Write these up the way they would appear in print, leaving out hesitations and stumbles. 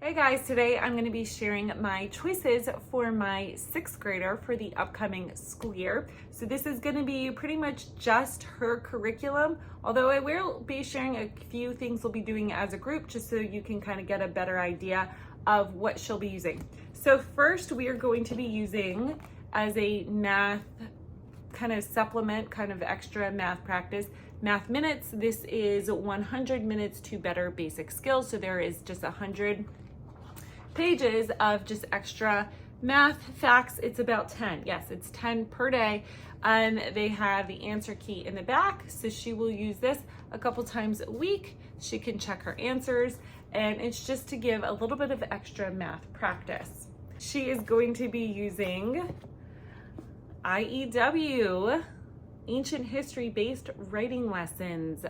Hey guys, today I'm going to be sharing my choices for my sixth grader for the upcoming school year. So this is going to be pretty much just her curriculum, although I will be sharing a few things we'll be doing as a group just so you can kind of get a better idea of what she'll be using. So first we are going to be using as a math kind of supplement, kind of extra math practice, Math Minutes. This is 100 minutes to better basic skills. So there is just 100 pages of just extra math facts. It's about 10. Yes, it's 10 per day. They have the answer key in the back, so she will use this a couple times a week. She can check her answers, and it's just to give a little bit of extra math practice. She is going to be using IEW, ancient history based writing lessons.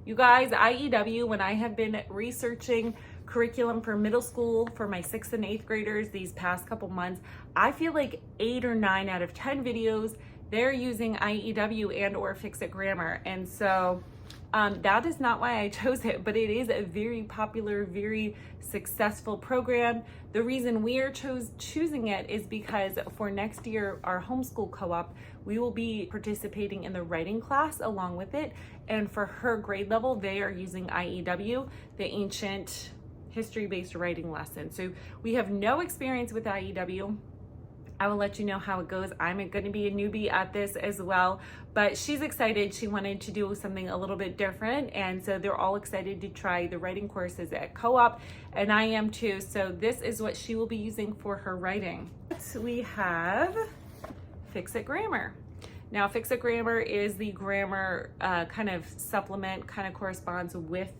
You guys, IEW, when I have been researching curriculum for middle school for my 6th and 8th graders these past couple months, I feel like 8 or 9 out of 10 videos, they're using IEW and or Fix It Grammar. And so that is not why I chose it, but it is a very popular, very successful program. The reason we are choosing it is because for next year, our homeschool co-op, we will be participating in the writing class along with it. And for her grade level, they are using IEW, the ancient history-based writing lesson. So we have no experience with IEW. I will let you know how it goes. I'm going to be a newbie at this as well, but she's excited. She wanted to do something a little bit different, and so they're all excited to try the writing courses at co-op, and I am too. So this is what she will be using for her writing. We have Fix It Grammar. Now, Fix It Grammar is the grammar kind of supplement, kind of corresponds with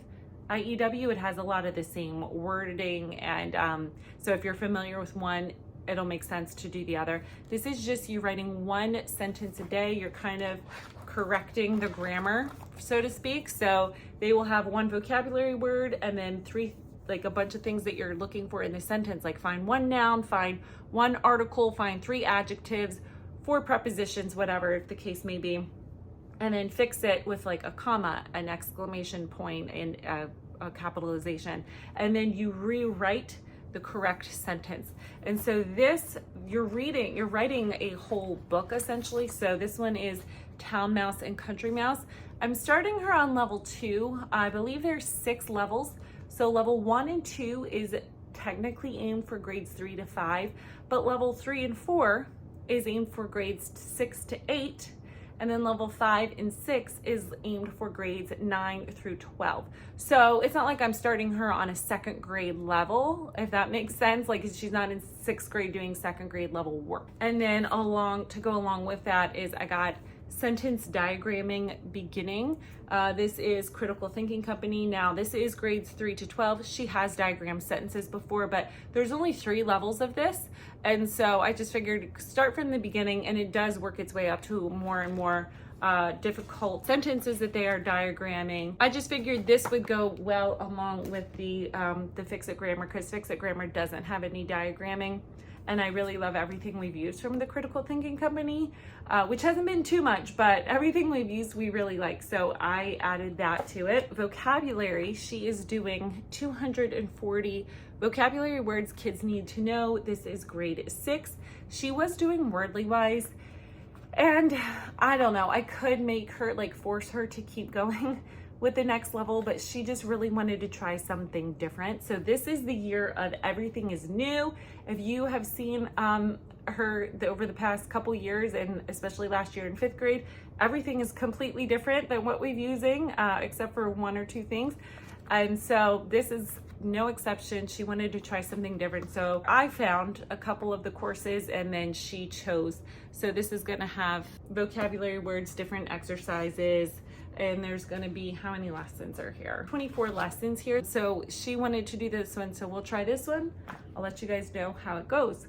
IEW. It has a lot of the same wording, and so if you're familiar with one, it'll make sense to do the other. This is just you writing one sentence a day. You're kind of correcting the grammar, so to speak. So they will have one vocabulary word and then 3, like a bunch of things that you're looking for in the sentence, like find one noun, find one article, find 3 adjectives, 4 prepositions, whatever the case may be. And then fix it with like a comma, an exclamation point, and a capitalization. And then you rewrite the correct sentence. And so this, you're writing a whole book essentially. So this one is Town Mouse and Country Mouse. I'm starting her on level 2. I believe there's 6 levels. So level 1 and 2 is technically aimed for grades 3 to 5, but level 3 and 4 is aimed for grades 6 to 8. And then level 5 and 6 is aimed for grades 9 through 12. So it's not like I'm starting her on a 2nd grade level, if that makes sense. Like she's not in 6th grade doing 2nd grade level work. And then to go along with that is I got sentence diagramming beginning. This is Critical Thinking Company. Now this is grades 3 to 12. She has diagrammed sentences before, but there's only 3 levels of this. And so I just figured start from the beginning, and it does work its way up to more and more difficult sentences that they are diagramming. I just figured this would go well along with the Fix It Grammar, because Fix It Grammar doesn't have any diagramming. And I really love everything we've used from the Critical Thinking Company, which hasn't been too much, but everything we've used we really like. So I added that to it. Vocabulary, she is doing 240 vocabulary words kids need to know. This is grade 6. She was doing Wordly Wise, and I don't know, I could make her, like force her to keep going with the next level, but she just really wanted to try something different. So this is the year of everything is new. If you have seen her over the past couple years, and especially last year in 5th grade, everything is completely different than what we've using, except for 1 or 2 things. And so this is no exception. She wanted to try something different. So I found a couple of the courses and then she chose. So this is going to have vocabulary words, different exercises, and there's going to be, how many lessons are here? 24 lessons here. So she wanted to do this one, so we'll try this one. I'll let you guys know how it goes.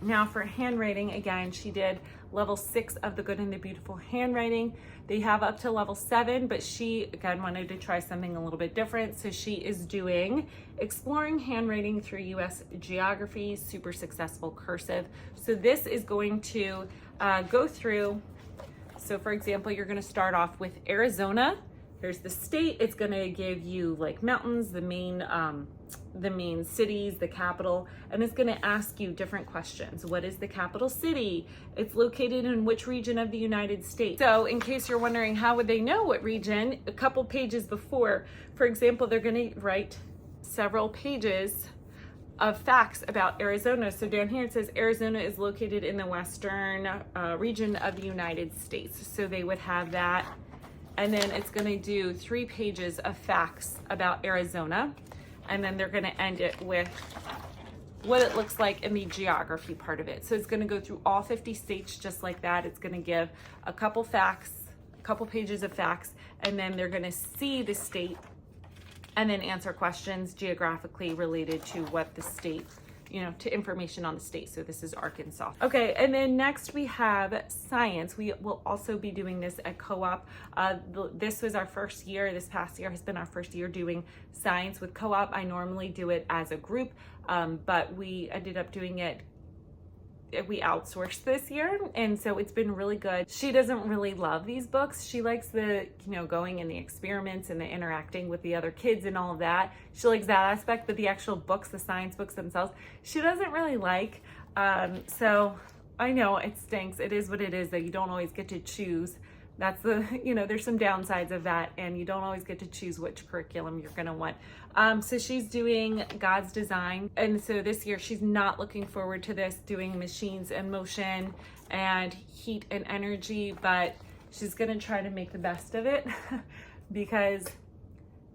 Now for handwriting, again, she did level 6 of the Good and the Beautiful handwriting. They have up to level 7, but she, again, wanted to try something a little bit different. So she is doing Exploring Handwriting Through U.S. Geography, Super Successful Cursive. So this is going to go through. So for example, you're going to start off with Arizona. Here's the state. It's going to give you like mountains, the main the main cities, the capital, and it's going to ask you different questions. What is the capital city? It's located in which region of the United States? So in case you're wondering how would they know what region, a couple pages before, for example, they're going to write several pages of facts about Arizona. So down here it says Arizona is located in the western region of the United States. So they would have that. And then it's going to do 3 pages of facts about Arizona. And then they're going to end it with what it looks like in the geography part of it. So it's going to go through all 50 states just like that. It's going to give a couple facts, a couple pages of facts, and then they're going to see the state and then answer questions geographically related to what the state, to information on the state. So this is Arkansas. Okay, and then next we have science. We will also be doing this at co-op. This was our first year. This past year has been our first year doing science with co-op. I normally do it as a group, but we ended up doing it, we outsourced this year, and so it's been really good. She doesn't really love these books. She likes the, going in the experiments and the interacting with the other kids and all of that. She likes that aspect, but the actual books, the science books themselves, she doesn't really like. So I know it stinks. It is what it is that you don't always get to choose. That's the, there's some downsides of that, and you don't always get to choose which curriculum you're going to want. So she's doing God's design. And so this year she's not looking forward to this, doing machines and motion and heat and energy, but she's going to try to make the best of it because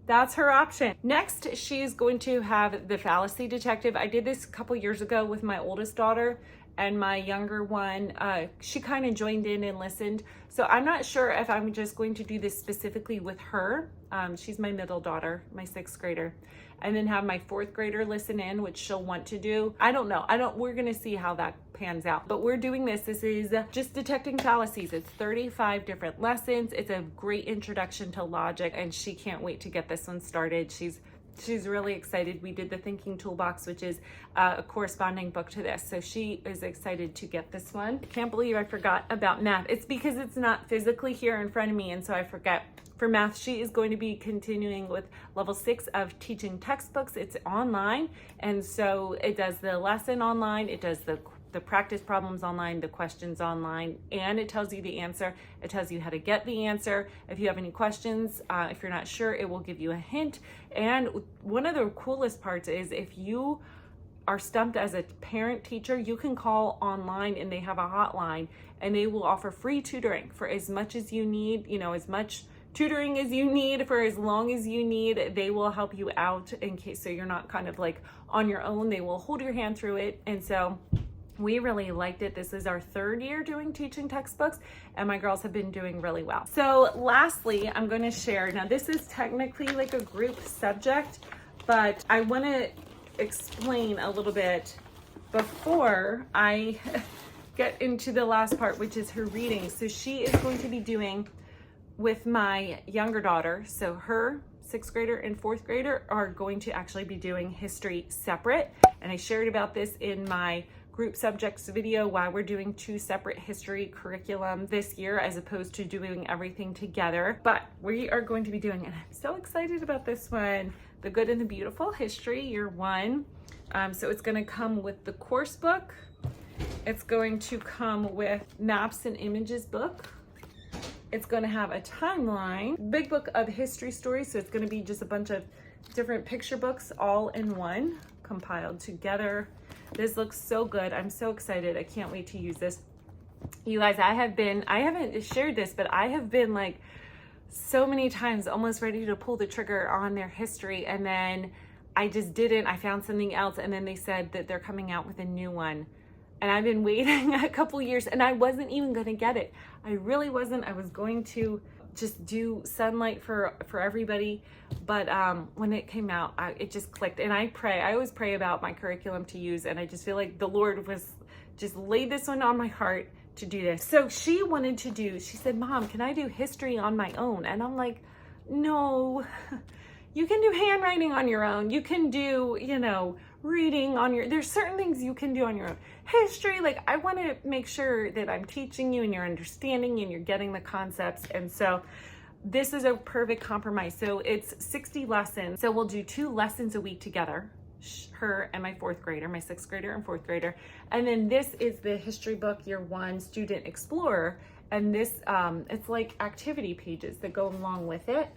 that's her option. Next, she's going to have the fallacy detective. I did this a couple years ago with my oldest daughter, and my younger one, she kind of joined in and listened. So I'm not sure if I'm just going to do this specifically with her. She's my middle daughter, my 6th grader, and then have my 4th grader listen in, which she'll want to do. I don't know. We're gonna see how that pans out, but we're doing this. This is just detecting fallacies. It's 35 different lessons. It's a great introduction to logic, and she can't wait to get this one started. She's really excited. We did the Thinking Toolbox, which is a corresponding book to this. So she is excited to get this one. I can't believe I forgot about math. It's because it's not physically here in front of me, and so I forget. For math, she is going to be continuing with level 6 of teaching textbooks. It's online, and so it does the lesson online. It does the practice problems online, the questions online, and it tells you the answer. It tells you how to get the answer. If you have any questions, if you're not sure, it will give you a hint. And one of the coolest parts is if you are stumped as a parent teacher, you can call online and they have a hotline, and they will offer free tutoring for as much as you need, as much tutoring as you need for as long as you need. They will help you out in case, so you're not kind of like on your own. They will hold your hand through it. And so we really liked it. This is our 3rd year doing teaching textbooks, and my girls have been doing really well. So lastly, I'm going to share, now this is technically like a group subject, but I want to explain a little bit before I get into the last part, which is her reading. So she is going to be doing with my younger daughter. So her 6th grader and 4th grader are going to actually be doing history separate. And I shared about this in my group subjects video, why we're doing 2 separate history curriculum this year as opposed to doing everything together. But we are going to be doing, and I'm so excited about this one, The Good and the Beautiful, History, Year 1. So it's going to come with the course book. It's going to come with Maps and Images book. It's going to have a timeline, big book of history stories. So it's going to be just a bunch of different picture books all in one, compiled together. This looks so good. I'm so excited. I can't wait to use this. You guys, I haven't shared this, but I have been like so many times almost ready to pull the trigger on their history, and then I just didn't. I found something else, and then they said that they're coming out with a new one. And I've been waiting a couple years, and I wasn't even going to get it. I really wasn't. I was going to just do Sunlight for everybody, but when it came out, it just clicked. And I always pray about my curriculum to use, and I just feel like the Lord was just laid this one on my heart to do this. So she said, Mom, can I do history on my own? And I'm like, no, you can do handwriting on your own. You can do, reading on your, there's certain things you can do on your own. History, like I want to make sure that I'm teaching you and you're understanding and you're getting the concepts. And so this is a perfect compromise. So it's 60 lessons. So we'll do 2 lessons a week together. her and my fourth grader, my sixth grader and fourth grader. And then this is the history book, Year 1 Student Explorer. And this, it's like activity pages that go along with it.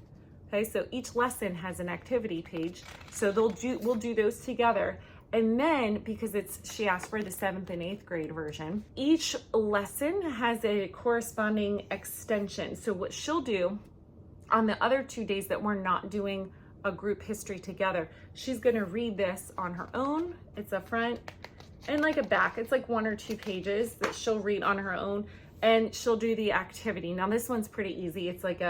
Okay, so each lesson has an activity page. So we'll do those together. And then, because she asked for the 7th and 8th grade version, each lesson has a corresponding extension. So what she'll do on the other 2 days that we're not doing a group history together, she's gonna read this on her own. It's a front and like a back. It's like 1 or 2 pages that she'll read on her own, and she'll do the activity. Now this one's pretty easy. It's like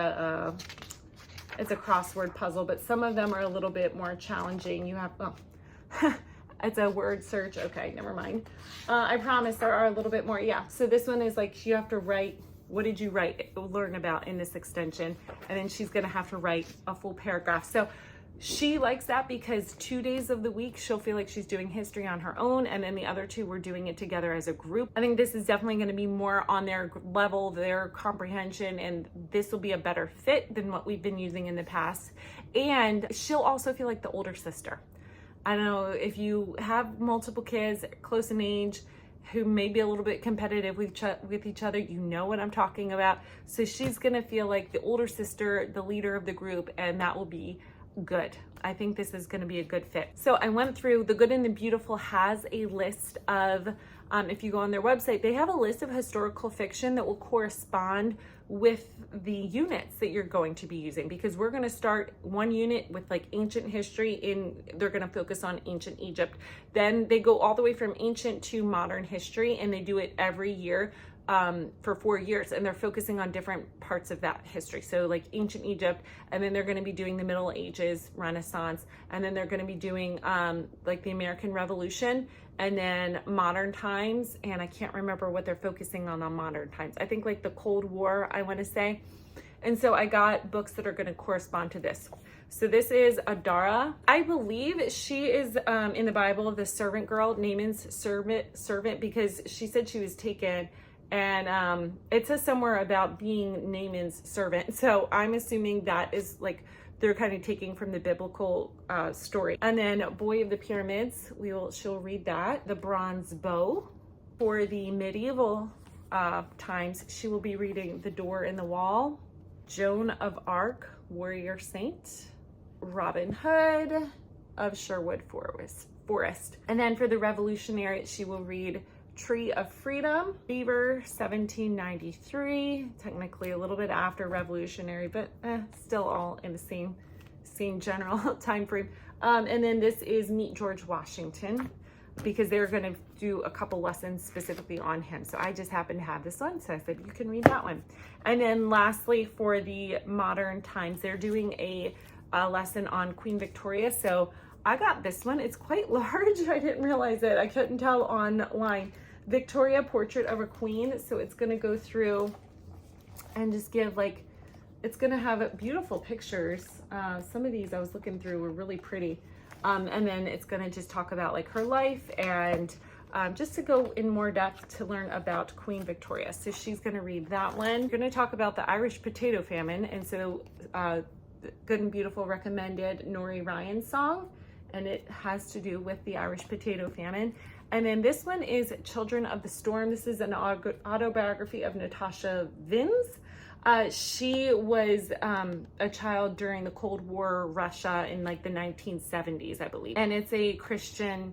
it's a crossword puzzle, but some of them are a little bit more challenging. You have, it's a word search. Okay, never mind. I promise there are a little bit more. Yeah, so this one is like you have to write, what did you learn about in this extension? And then she's gonna have to write a full paragraph. So she likes that because 2 days of the week, she'll feel like she's doing history on her own. And then the other 2, we're doing it together as a group. I think this is definitely gonna be more on their level, their comprehension, and this will be a better fit than what we've been using in the past. And she'll also feel like the older sister. I don't know if you have multiple kids close in age who may be a little bit competitive with each other, you know what I'm talking about. So she's gonna feel like the older sister, the leader of the group, and that will be good. I think this is going to be a good fit. So I went through The Good and the Beautiful has a list of, if you go on their website, they have a list of historical fiction that will correspond with the units that you're going to be using, because we're going to start one unit with like ancient history they're going to focus on ancient Egypt. Then they go all the way from ancient to modern history, and they do it every year. For 4 years, and they're focusing on different parts of that history. So like ancient Egypt, and then they're going to be doing the Middle Ages, Renaissance, and then they're going to be doing like the American Revolution, and then modern times, and I can't remember what they're focusing on modern times. I think like the Cold War, I want to say. And so I got books that are going to correspond to this. So this is Adara. I believe she is in the Bible the servant girl, Naaman's servant, because she said she was taken. And it says somewhere about being Naaman's servant. So I'm assuming that is like, they're kind of taking from the biblical story. And then Boy of the Pyramids, she'll read that. The Bronze Bow. For the medieval times, she will be reading The Door in the Wall, Joan of Arc, Warrior Saint, Robin Hood of Sherwood Forest. And then for the Revolutionary, she will read Tree of Freedom, Beaver, 1793, technically a little bit after Revolutionary, but still all in the same general time frame. And then this is Meet George Washington, because they're going to do a couple lessons specifically on him. So I just happen to have this one, so I said you can read that one. And then lastly, for the modern times, they're doing a lesson on Queen Victoria. So I got this one. It's quite large. I didn't realize it. I couldn't tell online. Victoria, Portrait of a Queen. So it's going to go through and just give like, it's going to have beautiful pictures. Some of these I was looking through were really pretty. And then it's going to just talk about like her life and just to go in more depth to learn about Queen Victoria. So she's going to read that one. We're going to talk about the Irish potato famine. And so Good and Beautiful recommended Nori Ryan's song, and it has to do with the Irish potato famine. And then this one is Children of the Storm. This is an autobiography of Natasha Vins. She was a child during the Cold War Russia in like the 1970s, I believe. And it's a Christian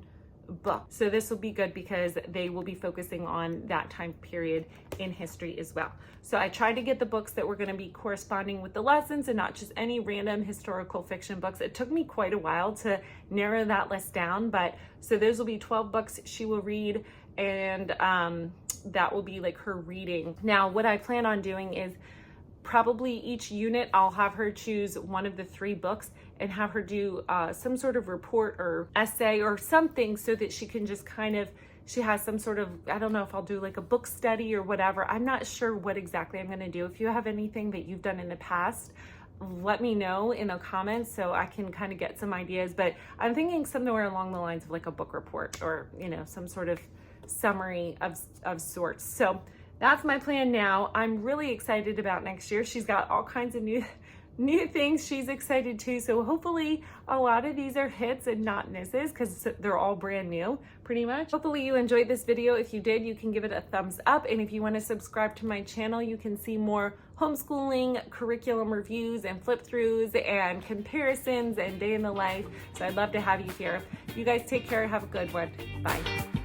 book. So this will be good because they will be focusing on that time period in history as well. So I tried to get the books that were going to be corresponding with the lessons and not just any random historical fiction books. It took me quite a while to narrow that list down, but so those will be 12 books she will read, and that will be like her reading. Now, what I plan on doing is probably each unit, I'll have her choose one of the 3 books and have her do some sort of report or essay or something so that she can just kind of, she has some sort of, I don't know if I'll do like a book study or whatever. I'm not sure what exactly I'm going to do. If you have anything that you've done in the past, let me know in the comments so I can kind of get some ideas. But I'm thinking somewhere along the lines of like a book report or, you know, some sort of summary of sorts. So that's my plan now. I'm really excited about next year. She's got all kinds of new things. She's excited too. So hopefully a lot of these are hits and not misses because they're all brand new pretty much. Hopefully you enjoyed this video. If you did, you can give it a thumbs up. And if you want to subscribe to my channel, you can see more homeschooling curriculum reviews and flip throughs and comparisons and day in the life. So I'd love to have you here. You guys take care. Have a good one. Bye.